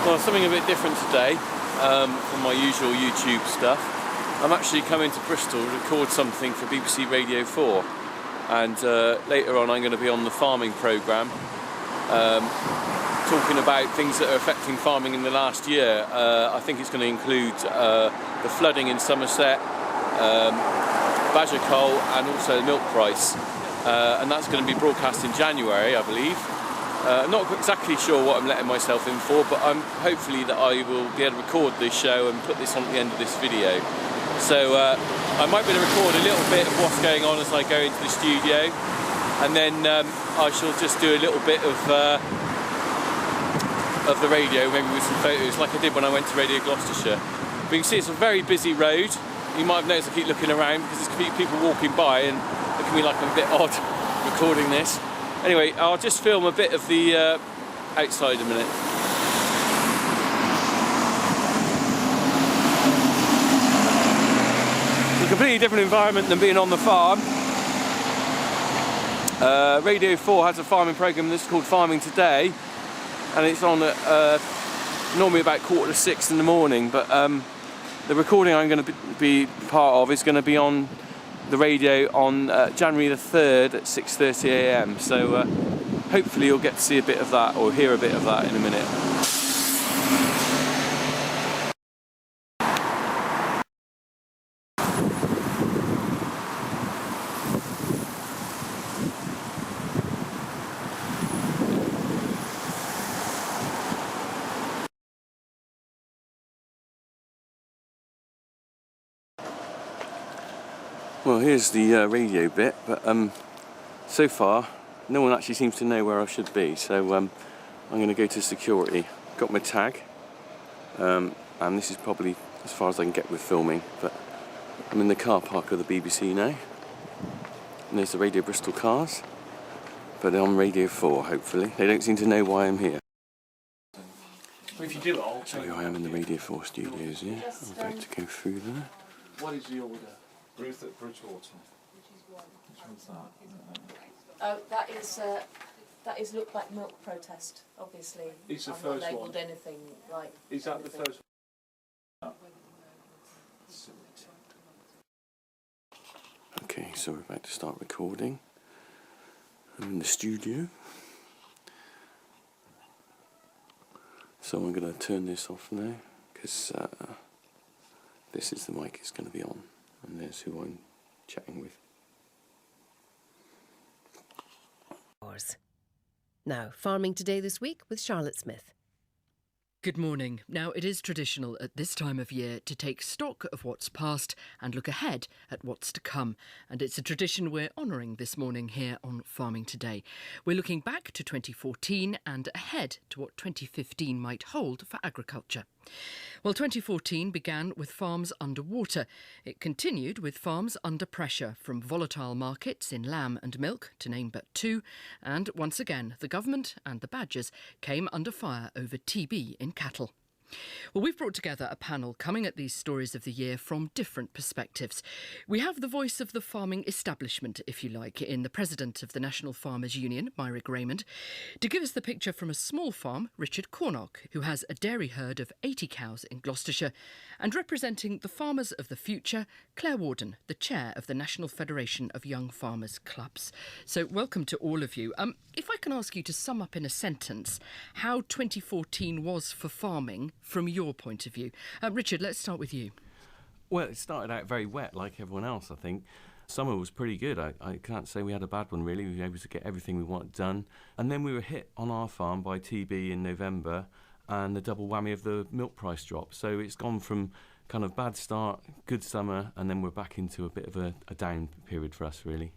Well, something a bit different today from my usual YouTube stuff. I'm actually coming to Bristol to record something for BBC Radio 4, and later on I'm going to be on the farming programme, talking about things that are affecting farming in the last year. I think it's going to include the flooding in Somerset, badger coal, and also the milk price, and that's going to be broadcast in January, I believe. I'm not exactly sure what I'm letting myself in for, but I'm hopefully that I will be able to record this show and put this on at the end of this video. So I might be able to record a little bit of what's going on as I go into the studio, and then I shall just do a little bit of the radio, maybe with some photos, like I did when I went to Radio Gloucestershire. But you can see it's a very busy road. You might have noticed I keep looking around because there's people walking by and looking at me like I'm a bit odd recording this. Anyway, I'll just film a bit of the outside a minute. It's a completely different environment than being on the farm. Radio 4 has a farming programme that's called Farming Today, and it's on normally about 5:45 in the morning, but the recording I'm going to be part of is going to be on the radio on January the 3rd at 6:30 AM. So hopefully you'll get to see a bit of that, or hear a bit of that in a minute. Well, here's the radio bit, but so far no one actually seems to know where I should be, so I'm going to go to security. Got my tag, and this is probably as far as I can get with filming, but I'm in the car park of the BBC now, and there's the Radio Bristol cars, but on Radio 4 hopefully. They don't seem to know why I'm here. If you do, I'll So I am in the Radio 4 studios, yeah? I'm about to go through there. What is the order? Ruth at Bridgewater. Which one's that? Oh, that is look like milk protest. Obviously, It's the I've first not labelled one. anything like. Is that the first one? Okay, so we're about to start recording. I'm in the studio. So I'm going to turn this off now, because this is the mic it's going to be on, and there's who I'm chatting with. Now, Farming Today this week with Charlotte Smith. Good morning. Now, it is traditional at this time of year to take stock of what's past and look ahead at what's to come. And it's a tradition we're honouring this morning here on Farming Today. We're looking back to 2014 and ahead to what 2015 might hold for agriculture. Well, 2014 began with farms underwater. It continued with farms under pressure from volatile markets in lamb and milk, to name but two. And once again, the government and the badgers came under fire over TB in cattle. Well, we've brought together a panel coming at these stories of the year from different perspectives. We have the voice of the farming establishment, if you like, in the president of the National Farmers Union, Myrick Raymond. To give us the picture from a small farm, Richard Cornock, who has a dairy herd of 80 cows in Gloucestershire. And representing the farmers of the future, Claire Warden, the chair of the National Federation of Young Farmers Clubs. So welcome to all of you. If I can ask you to sum up in a sentence how 2014 was for farming from your point of view. Richard, let's start with you. Well, it started out very wet, like everyone else, I think. Summer was pretty good. I can't say we had a bad one, really. We were able to get everything we wanted done. And then we were hit on our farm by TB in November and the double whammy of the milk price drop. So it's gone from kind of bad start, good summer, and then we're back into a bit of a down period for us, really.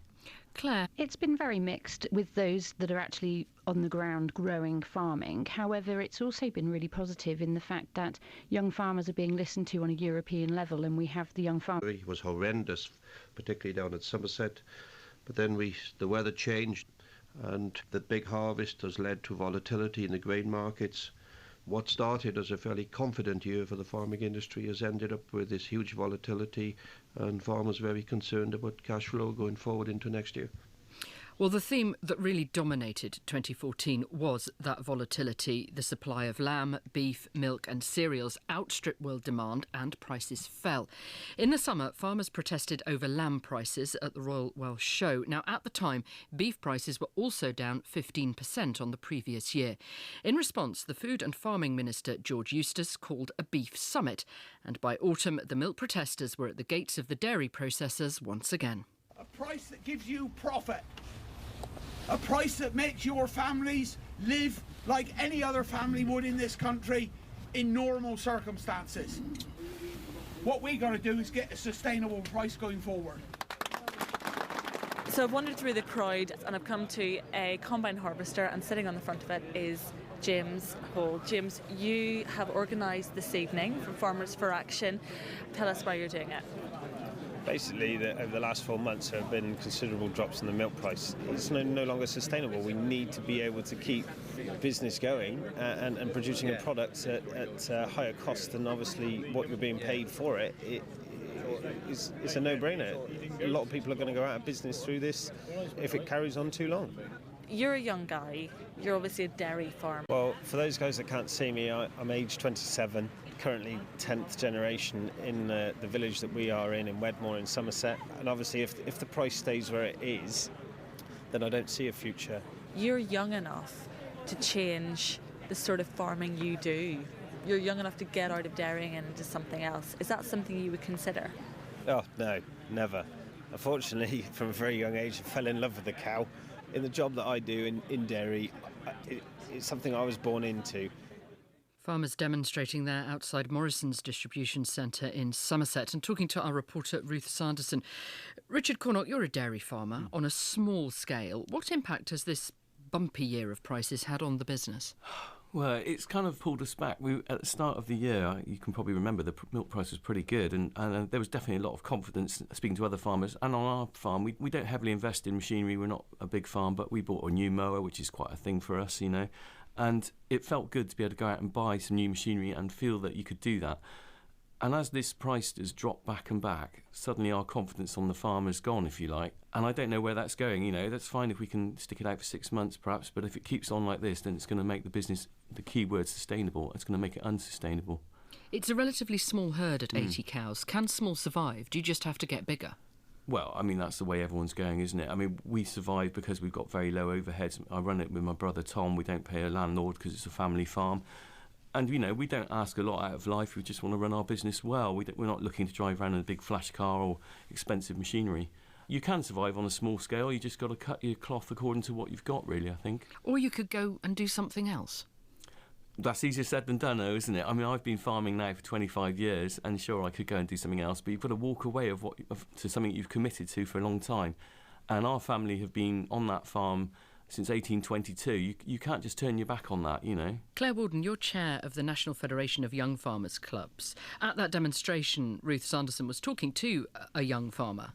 Claire? It's been very mixed with those that are actually on the ground growing farming. However, it's also been really positive in the fact that young farmers are being listened to on a European level, and we have the young farmers. It was horrendous, particularly down at Somerset, but then the weather changed, and the big harvest has led to volatility in the grain markets. What started as a fairly confident year for the farming industry has ended up with this huge volatility, and farmers very concerned about cash flow going forward into next year. Well, the theme that really dominated 2014 was that volatility. The supply of lamb, beef, milk and cereals outstripped world demand and prices fell. In the summer, farmers protested over lamb prices at the Royal Welsh Show. Now, at the time, beef prices were also down 15% on the previous year. In response, the Food and Farming Minister, George Eustice, called a beef summit. And by autumn, the milk protesters were at the gates of the dairy processors once again. A price that gives you profit. A price that makes your families live like any other family would in this country in normal circumstances. What we got to do is get a sustainable price going forward. So I've wandered through the crowd and I've come to a combine harvester, and sitting on the front of it is James Hall. James, you have organised this evening from Farmers for Action. Tell us why you're doing it. Basically, over the last 4 months there have been considerable drops in the milk price. It's no longer sustainable. We need to be able to keep business going and producing a product at higher cost than obviously what you're being paid for it. It's a no-brainer. A lot of people are going to go out of business through this if it carries on too long. You're a young guy. You're obviously a dairy farmer. Well, for those guys that can't see me, I'm aged 27, currently 10th generation in the village that we are in Wedmore in Somerset. And obviously if the price stays where it is, then I don't see a future. You're young enough to change the sort of farming you do. You're young enough to get out of dairying and into something else. Is that something you would consider? Oh, no, never. Unfortunately, from a very young age, I fell in love with the cow. In the job that I do in dairy, it's something I was born into. Farmers demonstrating there outside Morrison's distribution centre in Somerset. And talking to our reporter Ruth Sanderson. Richard Cornock, you're a dairy farmer on a small scale. What impact has this bumpy year of prices had on the business? Well, it's kind of pulled us back. At the start of the year, you can probably remember the milk price was pretty good, and there was definitely a lot of confidence speaking to other farmers. And on our farm, we don't heavily invest in machinery. We're not a big farm, but we bought a new mower, which is quite a thing for us, you know. And it felt good to be able to go out and buy some new machinery and feel that you could do that. And as this price has dropped back and back, suddenly our confidence on the farm has gone, if you like. And I don't know where that's going, you know. That's fine if we can stick it out for 6 months, perhaps. But if it keeps on like this, then it's going to make the business, the key word, sustainable. It's going to make it unsustainable. It's a relatively small herd at 80 cows. Can small survive? Do you just have to get bigger? Well, I mean, that's the way everyone's going, isn't it? I mean, we survive because we've got very low overheads. I run it with my brother Tom. We don't pay a landlord because it's a family farm. And, you know, we don't ask a lot out of life. We just want to run our business well. We're not looking to drive around in a big flash car or expensive machinery. You can survive on a small scale. You just got to cut your cloth according to what you've got, really, I think. Or you could go and do something else. That's easier said than done, though, isn't it? I mean, I've been farming now for 25 years, and sure, I could go and do something else, but you've got to walk away to something you've committed to for a long time. And our family have been on that farm since 1822. You can't just turn your back on that, you know. Claire Warden, you're chair of the National Federation of Young Farmers Clubs. At that demonstration, Ruth Sanderson was talking to a young farmer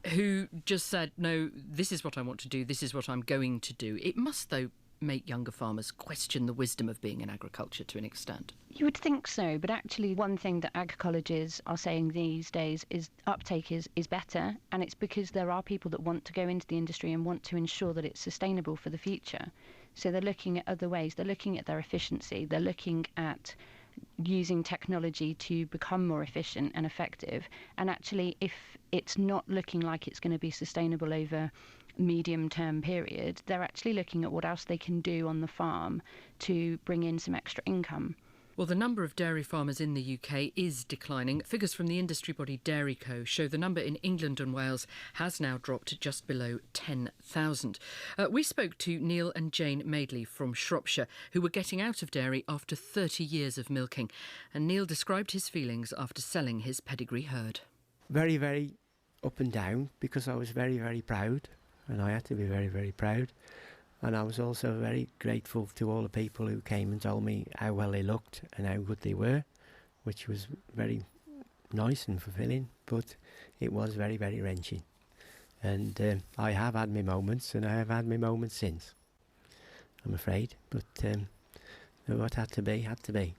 who just said, no, this is what I want to do, this is what I'm going to do. It must, though, make younger farmers question the wisdom of being in agriculture to an extent. You would think so, but actually one thing that ag colleges are saying these days is uptake is better, and it's because there are people that want to go into the industry and want to ensure that it's sustainable for the future. So they're looking at other ways, they're looking at their efficiency, they're looking at using technology to become more efficient and effective. And actually, if it's not looking like it's going to be sustainable over medium-term period, they're actually looking at what else they can do on the farm to bring in some extra income. Well, the number of dairy farmers in the UK is declining. Figures from the industry body Dairyco show the number in England and Wales has now dropped to just below 10,000. We spoke to Neil and Jane Madeley from Shropshire, who were getting out of dairy after 30 years of milking. And Neil described his feelings after selling his pedigree herd. Very, very up and down, because I was very, very proud. And I had to be very, very proud. And I was also very grateful to all the people who came and told me how well they looked and how good they were, which was very nice and fulfilling, but it was very, very wrenching. And I have had my moments, and I have had my moments since, I'm afraid. But what had to be, had to be.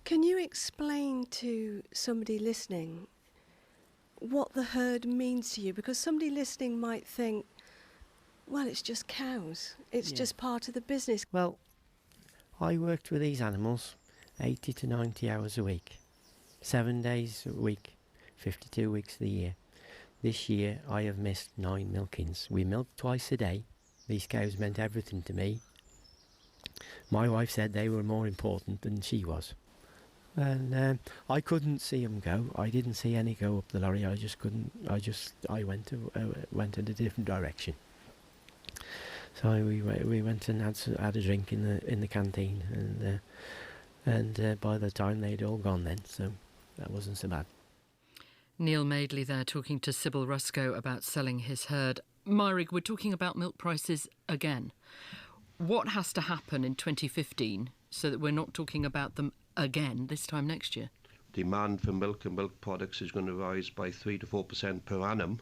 Can you explain to somebody listening what the herd means to you? Because somebody listening might think, Well, it's just cows. It's just part of the business. Well, I worked with these animals 80 to 90 hours a week, 7 days a week, 52 weeks of the year. This year I have missed 9 milkings. We milked twice a day. These cows meant everything to me. My wife said they were more important than she was. And I couldn't see them go. I didn't see any go up the lorry. I just couldn't. I went in a different direction. So we went and had a drink in the canteen, and by the time they'd all gone then, so that wasn't so bad. Neil Madeley there talking to Sybil Ruscoe about selling his herd. Myrig, we're talking about milk prices again. What has to happen in 2015 so that we're not talking about them again this time next year? Demand for milk and milk products is going to rise by 3 to 4% per annum.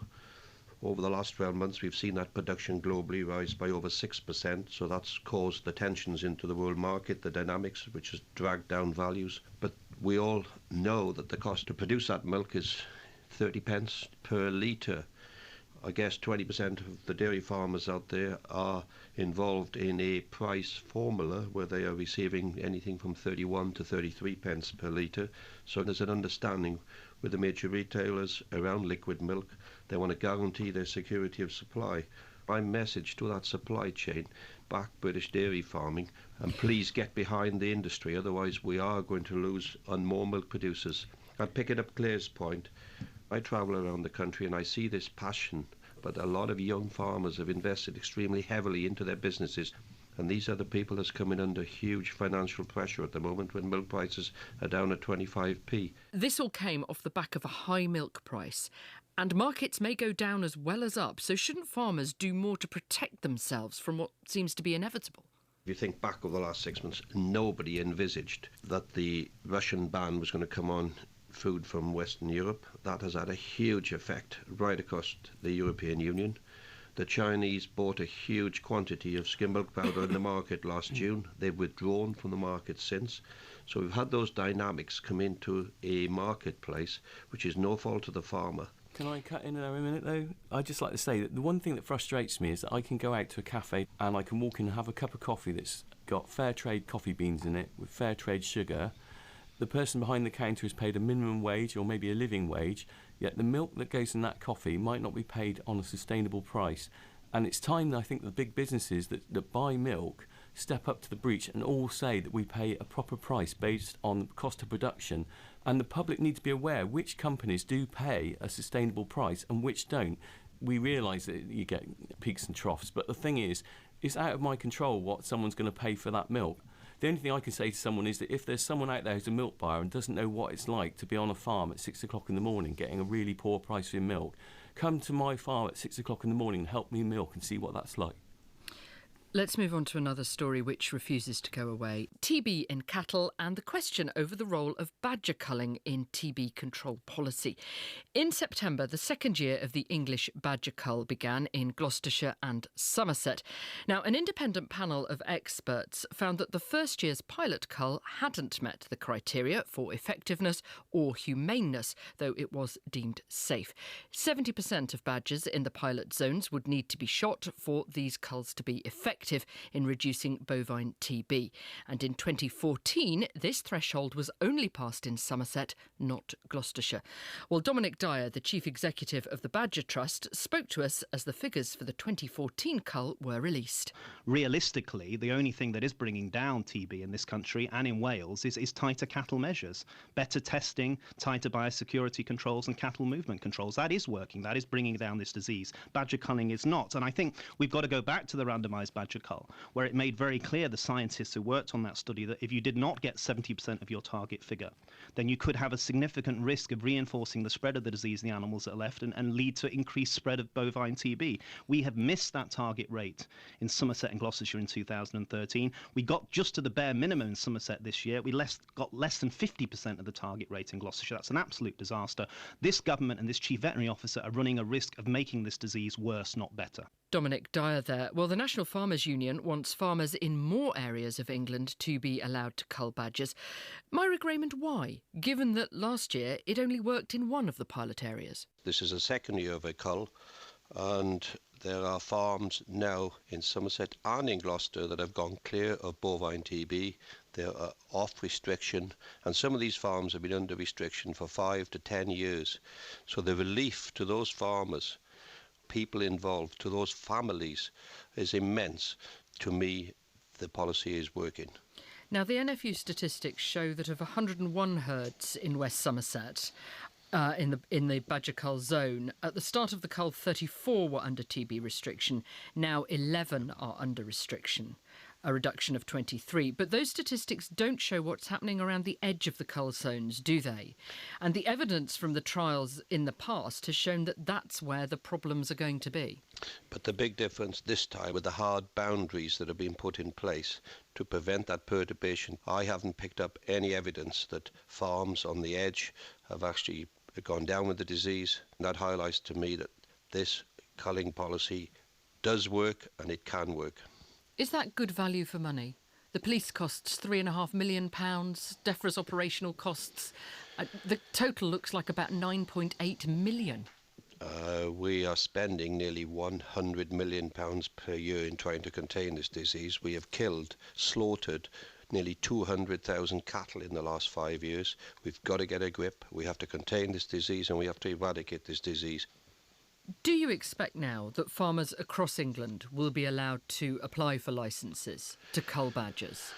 Over the last 12 months, we've seen that production globally rise by over 6%, so that's caused the tensions into the world market, the dynamics, which has dragged down values. But we all know that the cost to produce that milk is 30 pence per litre. I guess 20% of the dairy farmers out there are involved in a price formula where they are receiving anything from 31 to 33 pence per litre. So there's an understanding with the major retailers around liquid milk. They want to guarantee their security of supply. My message to that supply chain, back British dairy farming, and please get behind the industry, otherwise we are going to lose on more milk producers. And picking up Claire's point, I travel around the country and I see this passion, but a lot of young farmers have invested extremely heavily into their businesses, and these are the people that's coming under huge financial pressure at the moment when milk prices are down at 25p. This all came off the back of a high milk price, and markets may go down as well as up, so shouldn't farmers do more to protect themselves from what seems to be inevitable? If you think back over the last 6 months, nobody envisaged that the Russian ban was going to come on food from Western Europe. That has had a huge effect right across the European Union. The Chinese bought a huge quantity of skim milk powder in the market last June. They've withdrawn from the market since. So we've had those dynamics come into a marketplace which is no fault of the farmer. Can I cut in there a minute though? I'd just like to say that the one thing that frustrates me is that I can go out to a cafe and I can walk in and have a cup of coffee that's got fair trade coffee beans in it with fair trade sugar. The person behind the counter is paid a minimum wage or maybe a living wage, yet the milk that goes in that coffee might not be paid on a sustainable price. And it's time that I think the big businesses that buy milk step up to the breach and all say that we pay a proper price based on the cost of production. And the public need to be aware which companies do pay a sustainable price and which don't. We realise that you get peaks and troughs, but the thing is, it's out of my control what someone's going to pay for that milk. The only thing I can say to someone is that if there's someone out there who's a milk buyer and doesn't know what it's like to be on a farm at 6 o'clock in the morning getting a really poor price for your milk, come to my farm at 6 o'clock in the morning and help me milk and see what that's like. Let's move on to another story which refuses to go away. TB in cattle and the question over the role of badger culling in TB control policy. In September, the second year of the English badger cull began in Gloucestershire and Somerset. Now, an independent panel of experts found that the first year's pilot cull hadn't met the criteria for effectiveness or humaneness, though it was deemed safe. 70% of badgers in the pilot zones would need to be shot for these culls to be effective in reducing bovine TB. And in 2014, this threshold was only passed in Somerset, not Gloucestershire. Well, Dominic Dyer, the chief executive of the Badger Trust, spoke to us as the figures for the 2014 cull were released. Realistically, the only thing that is bringing down TB in this country and in Wales is tighter cattle measures, better testing, tighter biosecurity controls and cattle movement controls. That is working. That is bringing down this disease. Badger culling is not. And I think we've got to go back to the randomised badger cull, where it made very clear, the scientists who worked on that study, that if you did not get 70% of your target figure, then you could have a significant risk of reinforcing the spread of the disease in the animals that are left and lead to increased spread of bovine TB. We have missed that target rate in Somerset and Gloucestershire in 2013. We got just to the bare minimum in Somerset this year. We got less than 50% of the target rate in Gloucestershire. That's an absolute disaster. This government and this chief veterinary officer are running a risk of making this disease worse, not better. Dominic Dyer there. Well, the National Farmers Union wants farmers in more areas of England to be allowed to cull badgers. Myra Raymond, why? Given that last year it only worked in one of the pilot areas. This is the second year of a cull, and There are farms now in Somerset and in Gloucester that have gone clear of bovine TB. They are off restriction, and some of these farms have been under restriction for 5 to 10 years. So the relief to those farmers, people involved, to those families, is immense. To me, the policy is working. Now, the NFU statistics show that of 101 herds in West Somerset, in the Badger Cull zone, at the start of the cull, 34 were under TB restriction. Now 11 are under restriction, a reduction of 23. But those statistics don't show what's happening around the edge of the cull zones, do they? And the evidence from the trials in the past has shown that that's where the problems are going to be. But the big difference this time with the hard boundaries that have been put in place to prevent that perturbation, I haven't picked up any evidence that farms on the edge have actually gone down with the disease. And that highlights to me that this culling policy does work, and it can work. Is that good value for money? The police costs £3.5 million, DEFRA's operational costs, the total looks like about 9.8 million. We are spending nearly £100 million per year in trying to contain this disease. We have killed, slaughtered nearly 200,000 cattle in the last 5 years. We've got to get a grip. We have to contain this disease, and we have to eradicate this disease. Do you expect now that farmers across England will be allowed to apply for licences to cull badgers?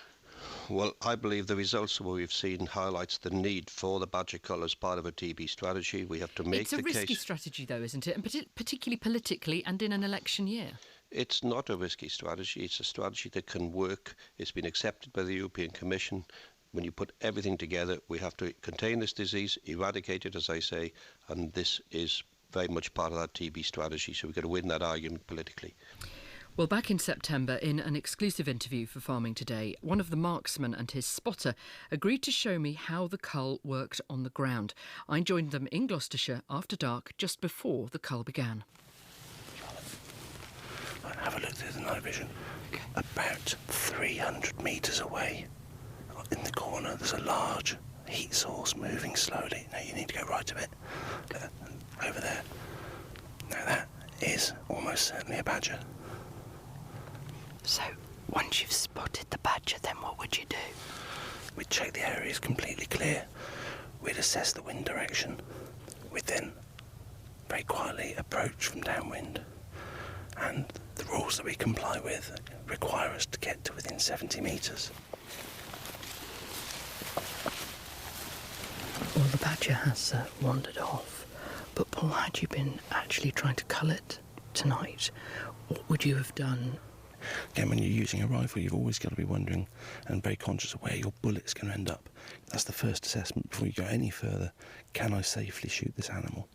Well, I believe the results that we've seen highlights the need for the badger cull as part of a TB strategy. We have to make the case. It's a risky strategy, though, isn't it? And particularly politically and in an election year. It's not a risky strategy. It's a strategy that can work. It's been accepted by the European Commission. When you put everything together, we have to contain this disease, eradicate it, as I say, and this is very much part of that TB strategy, so we've got to win that argument politically. Well, back in September, in an exclusive interview for Farming Today, one of the marksmen and his spotter agreed to show me how the cull worked on the ground. I joined them in Gloucestershire after dark, just before the cull began. Have a look through the night vision. Okay. About 300 metres away, in the corner, there's a large heat source moving slowly. Now you need to go right a bit. Over there. Now that is almost certainly a badger. So, once you've spotted the badger, then what would you do? We'd check the area is completely clear. We'd assess the wind direction. We'd then very quietly approach from downwind. And the rules that we comply with require us to get to within 70 metres. Well, the badger has wandered off. But Paul, had you been actually trying to cull it tonight, what would you have done? Again, when you're using a rifle, you've always got to be wondering and very conscious of where your bullet's going to end up. That's the first assessment before you go any further. Can I safely shoot this animal?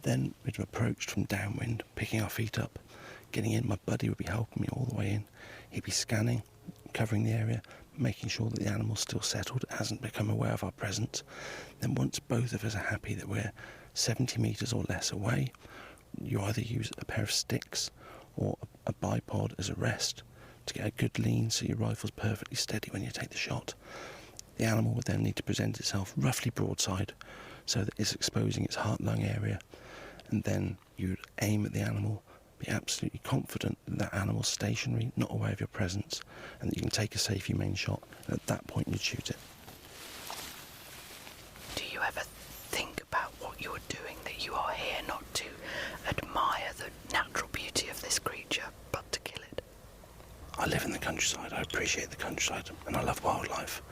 Then we'd have approached from downwind, picking our feet up, getting in. My buddy would be helping me all the way in. He'd be scanning, covering the area, making sure that the animal's still settled, hasn't become aware of our presence. Then once both of us are happy that we're 70 metres or less away, you either use a pair of sticks or a bipod as a rest to get a good lean so your rifle's perfectly steady when you take the shot. The animal would then need to present itself roughly broadside so that it's exposing its heart-lung area, and then you'd aim at the animal, be absolutely confident that that animal's stationary, not aware of your presence, and that you can take a safe, humane shot, and at that point you'd shoot it. Do you ever think about what you're doing, that you are here not to admire the natural beauty of this creature, but to kill it? I live in the countryside, I appreciate the countryside, and I love wildlife.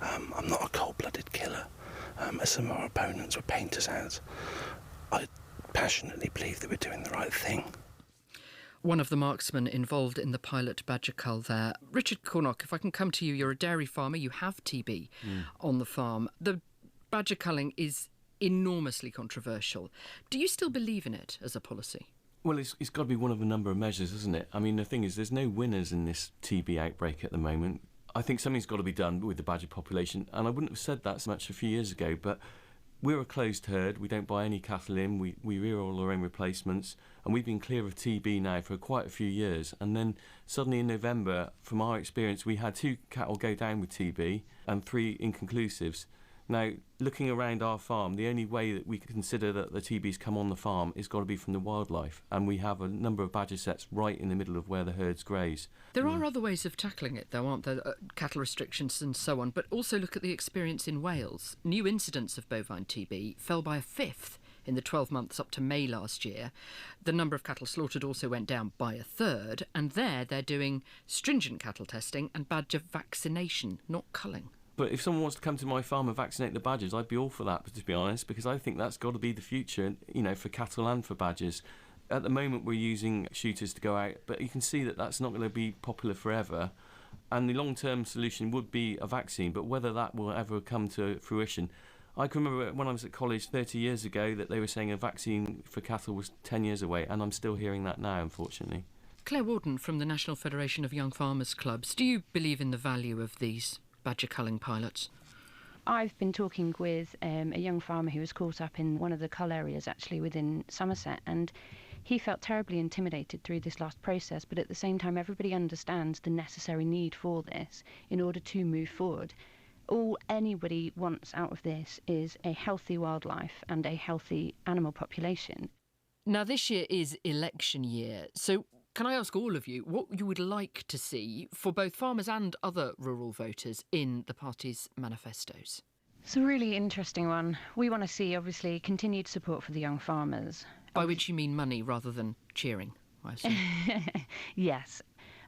I'm not a cold-blooded killer, as some of our opponents were painters as. I passionately believe that we're doing the right thing. One of the marksmen involved in the pilot badger cull there. Richard Cornock, if I can come to you, you're a dairy farmer, you have TB on the farm. The badger culling is enormously controversial. Do you still believe in it as a policy? Well, it's got to be one of a number of measures, isn't it? I mean, the thing is, there's no winners in this TB outbreak at the moment. I think something's got to be done with the badger population, and I wouldn't have said that so much a few years ago, but we're a closed herd. We don't buy any cattle in. We rear all our own replacements, and we've been clear of TB now for quite a few years. And then suddenly in November, from our experience, we had 2 cattle go down with TB and 3 inconclusives. Now, looking around our farm, the only way that we can consider that the TB's come on the farm is got to be from the wildlife, and we have a number of badger sets right in the middle of where the herds graze. There are other ways of tackling it, though, aren't there? Cattle restrictions and so on. But also look at the experience in Wales. New incidents of bovine TB fell by a fifth in the 12 months up to May last year. The number of cattle slaughtered also went down by a third, and there they're doing stringent cattle testing and badger vaccination, not culling. But if someone wants to come to my farm and vaccinate the badgers, I'd be all for that, to be honest, because I think that's got to be the future, you know, for cattle and for badgers. At the moment, we're using shooters to go out, but you can see that that's not going to be popular forever. And the long-term solution would be a vaccine, but whether that will ever come to fruition, I can remember when I was at college 30 years ago that they were saying a vaccine for cattle was 10 years away, and I'm still hearing that now, unfortunately. Claire Warden from the National Federation of Young Farmers Clubs, do you believe in the value of these badger culling pilots? I've been talking with a young farmer who was caught up in one of the cull areas actually within Somerset, and he felt terribly intimidated through this last process, but at the same time everybody understands the necessary need for this in order to move forward. All anybody wants out of this is a healthy wildlife and a healthy animal population. Now, this year is election year, so can I ask all of you what you would like to see for both farmers and other rural voters in the party's manifestos? It's a really interesting one. We want to see, obviously, continued support for the young farmers. By which you mean money rather than cheering, I assume. Yes.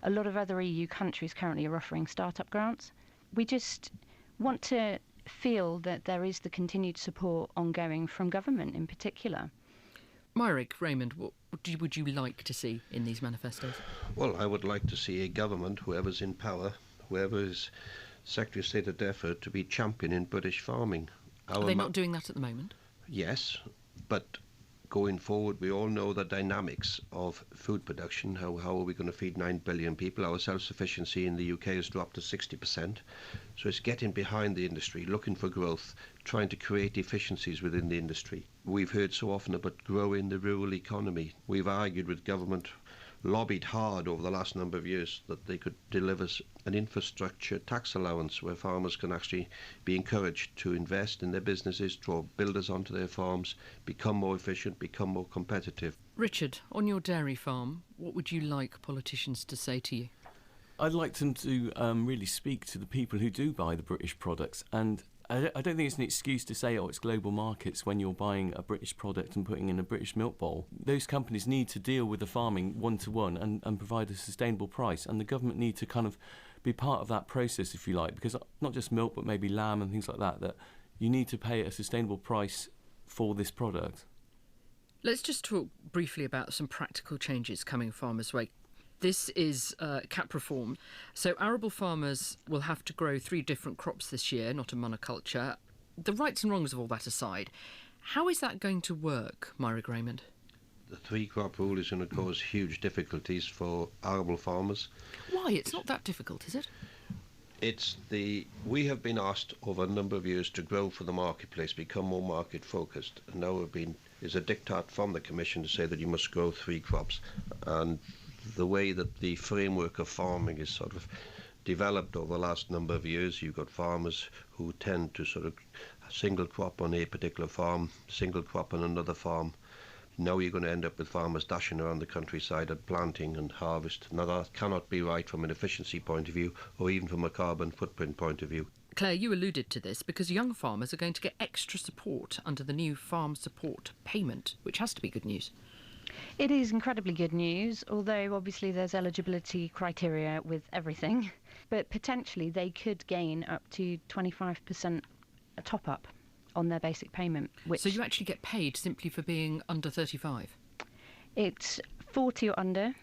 A lot of other EU countries currently are offering start-up grants. We just want to feel that there is the continued support ongoing from government in particular. Myrick Raymond, what would you like to see in these manifestos? Well, I would like to see a government, whoever's in power, whoever is Secretary of State at DEFRA, to be championing British farming. Are they not doing that at the moment? Yes, but going forward, we all know the dynamics of food production. How are we going to feed 9 billion people? Our self-sufficiency in the UK has dropped to 60%. So it's getting behind the industry, looking for growth, trying to create efficiencies within the industry. We've heard so often about growing the rural economy. We've argued with government, lobbied hard over the last number of years that they could deliver an infrastructure tax allowance where farmers can actually be encouraged to invest in their businesses, draw builders onto their farms, become more efficient, become more competitive. Richard, on your dairy farm, what would you like politicians to say to you? I'd like them to really speak to the people who do buy the British products, and I don't think it's an excuse to say, oh, it's global markets when you're buying a British product and putting in a British milk bowl. Those companies need to deal with the farming one-to-one and provide a sustainable price, and the government need to kind of be part of that process, if you like, because not just milk, but maybe lamb and things like that, that you need to pay a sustainable price for this product. Let's just talk briefly about some practical changes coming farmers' way. This is cap reform. So arable farmers will have to grow 3 different crops this year, not a monoculture. The rights and wrongs of all that aside, how is that going to work, Myrick Raymond? The 3-crop rule is going to cause huge difficulties for arable farmers. Why? It's not that difficult, is it? We have been asked over a number of years to grow for the marketplace, become more market focused. And now is a diktat from the Commission to say that you must grow 3 crops. And the way that the framework of farming is sort of developed over the last number of years, you've got farmers who tend to sort of single crop on a particular farm, single crop on another farm. Now you're going to end up with farmers dashing around the countryside and planting and harvest. Now that cannot be right from an efficiency point of view or even from a carbon footprint point of view. Claire, you alluded to this because young farmers are going to get extra support under the new farm support payment, which has to be good news. It is incredibly good news, although obviously there's eligibility criteria with everything. But potentially they could gain up to 25% a top-up on their basic payment. So you actually get paid simply for being under 35? It's 40 or under,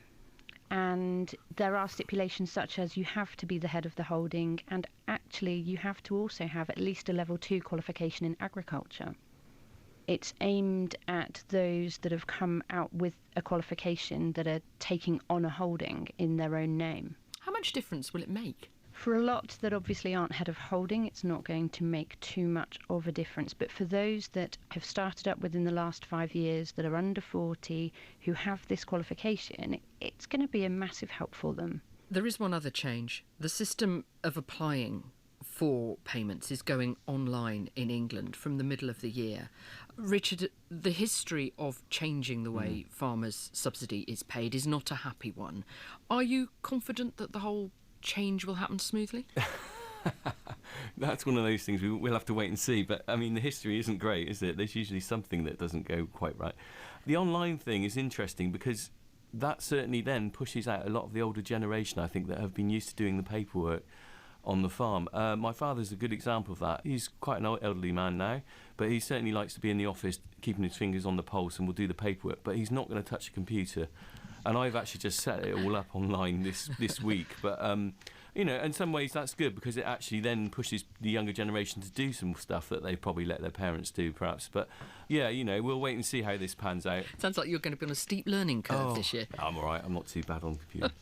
and there are stipulations such as you have to be the head of the holding, and actually you have to also have at least a level 2 qualification in agriculture. It's aimed at those that have come out with a qualification that are taking on a holding in their own name. How much difference will it make? For a lot that obviously aren't head of holding, it's not going to make too much of a difference. But for those that have started up within the last 5 years, that are under 40, who have this qualification, it's going to be a massive help for them. There is one other change. The system of applying for payments is going online in England from the middle of the year. Richard, the history of changing the way farmers' subsidy is paid is not a happy one. Are you confident that the whole change will happen smoothly? That's one of those things we'll have to wait and see. But, I mean, the history isn't great, is it? There's usually something that doesn't go quite right. The online thing is interesting because that certainly then pushes out a lot of the older generation, I think, that have been used to doing the paperwork on the farm. My father's a good example of that. He's quite an elderly man now, but he certainly likes to be in the office keeping his fingers on the pulse and will do the paperwork, but he's not going to touch a computer. And I've actually just set it all up online this week. But, you know, in some ways that's good because it actually then pushes the younger generation to do some stuff that they probably let their parents do, perhaps. But, yeah, you know, we'll wait and see how this pans out. Sounds like you're going to be on a steep learning curve this year. I'm all right. I'm not too bad on the computer.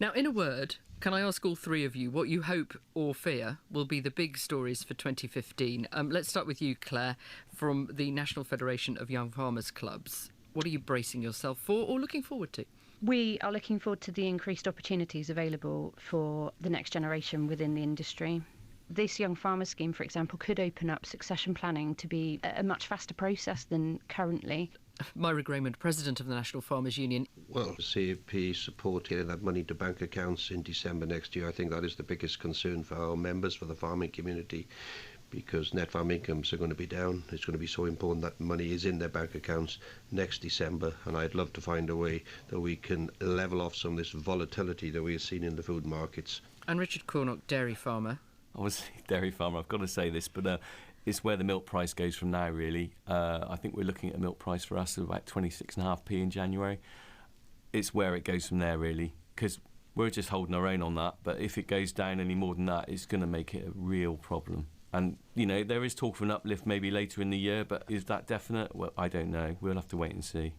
Now, in a word, can I ask all three of you what you hope or fear will be the big stories for 2015? Let's start with you, Claire, from the National Federation of Young Farmers Clubs. What are you bracing yourself for or looking forward to? We are looking forward to the increased opportunities available for the next generation within the industry. This Young Farmer Scheme, for example, could open up succession planning to be a much faster process than currently. Myra Graymond, President of the National Farmers Union. Well, CFP support getting that money to bank accounts in December next year, I think that is the biggest concern for our members, for the farming community, because net farm incomes are going to be down. It's going to be so important that money is in their bank accounts next December, and I'd love to find a way that we can level off some of this volatility that we have seen in the food markets. And Richard Cornock, dairy farmer. Obviously, dairy farmer, I've got to say this, but it's where the milk price goes from now, really. I think we're looking at a milk price for us of about 26.5p in January. It's where it goes from there, really, because we're just holding our own on that, but if it goes down any more than that, it's going to make it a real problem. And, you know, there is talk of an uplift maybe later in the year, but is that definite? Well, I don't know. We'll have to wait and see.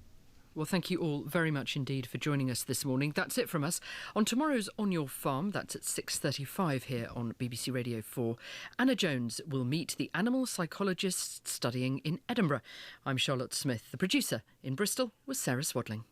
Well, thank you all very much indeed for joining us this morning. That's it from us. On tomorrow's On Your Farm, that's at 6:35 here on BBC Radio 4, Anna Jones will meet the animal psychologists studying in Edinburgh. I'm Charlotte Smith. The producer in Bristol was Sarah Swadling.